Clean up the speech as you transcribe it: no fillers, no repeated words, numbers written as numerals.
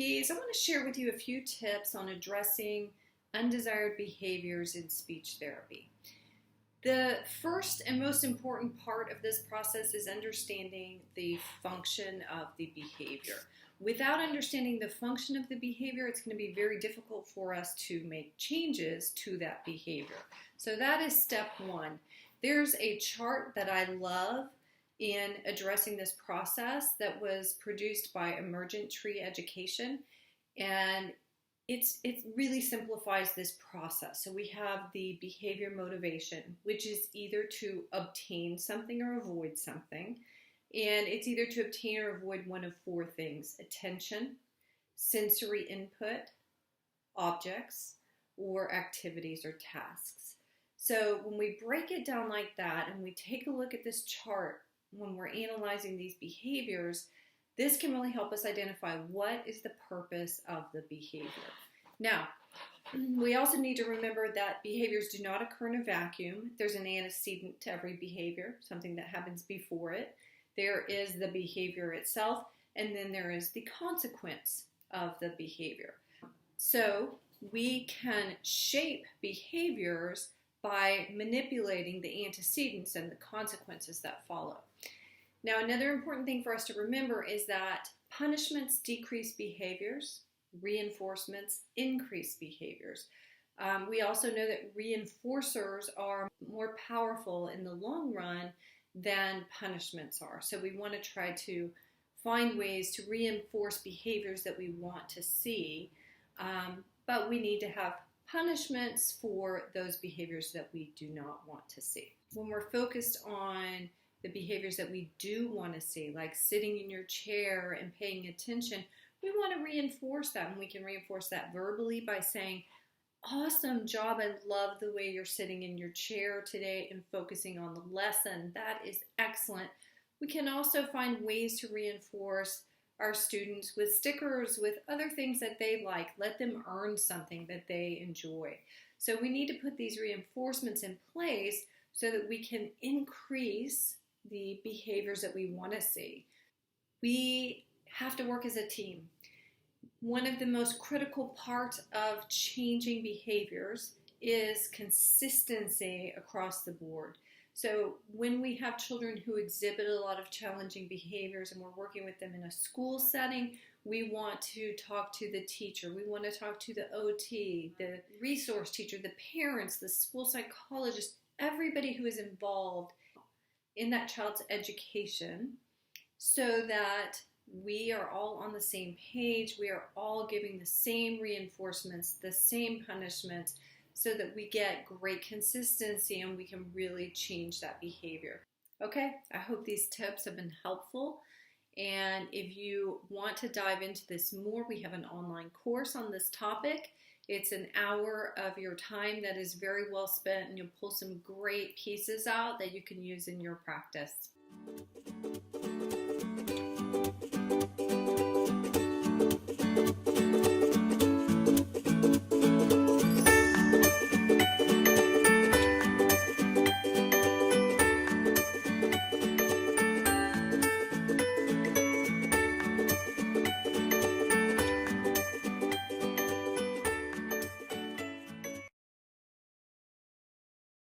LPs, I want to share with you a few tips on addressing undesired behaviors in speech therapy. The first and most important part of this process is understanding the function of the behavior. Without understanding the function of the behavior, it's going to be very difficult for us to make changes to that behavior. So that is step one. There's a chart that I love in addressing this process that was produced by Emergent Tree Education, and it really simplifies this process. So we have the behavior motivation, which is either to obtain something or avoid something, and it's either to obtain or avoid one of four things: attention, sensory input, objects, or activities or tasks. So when we break it down like that and we take a look at this chart when we're analyzing these behaviors, this can really help us identify what is the purpose of the behavior. Now, we also need to remember that behaviors do not occur in a vacuum. There's an antecedent to every behavior, something that happens before it. There is the behavior itself, and then there is the consequence of the behavior. So we can shape behaviors by manipulating the antecedents and the consequences that follow. Now, another important thing for us to remember is that punishments decrease behaviors, reinforcements increase behaviors. We also know that reinforcers are more powerful in the long run than punishments are. So we want to try to find ways to reinforce behaviors that we want to see, but we need to have punishments for those behaviors that we do not want to see. When we're focused on the behaviors that we do want to see, like sitting in your chair and paying attention, we want to reinforce that, and we can reinforce that verbally by saying, "Awesome job, I love the way you're sitting in your chair today and focusing on the lesson. That is excellent." We can also find ways to reinforce our students with stickers, with other things that they like. Let them earn something that they enjoy. So we need to put these reinforcements in place so that we can increase the behaviors that we want to see. We have to work as a team. One of the most critical parts of changing behaviors is consistency across the board. So when we have children who exhibit a lot of challenging behaviors and we're working with them in a school setting, we want to talk to the teacher. We want to talk to the OT, the resource teacher, the parents, the school psychologist, everybody who is involved in that child's education, so that we are all on the same page. We are all giving the same reinforcements, the same punishments, so that we get great consistency and we can really change that behavior. Okay, I hope these tips have been helpful. And if you want to dive into this more, we have an online course on this topic. It's an hour of your time that is very well spent, and you'll pull some great pieces out that you can use in your practice.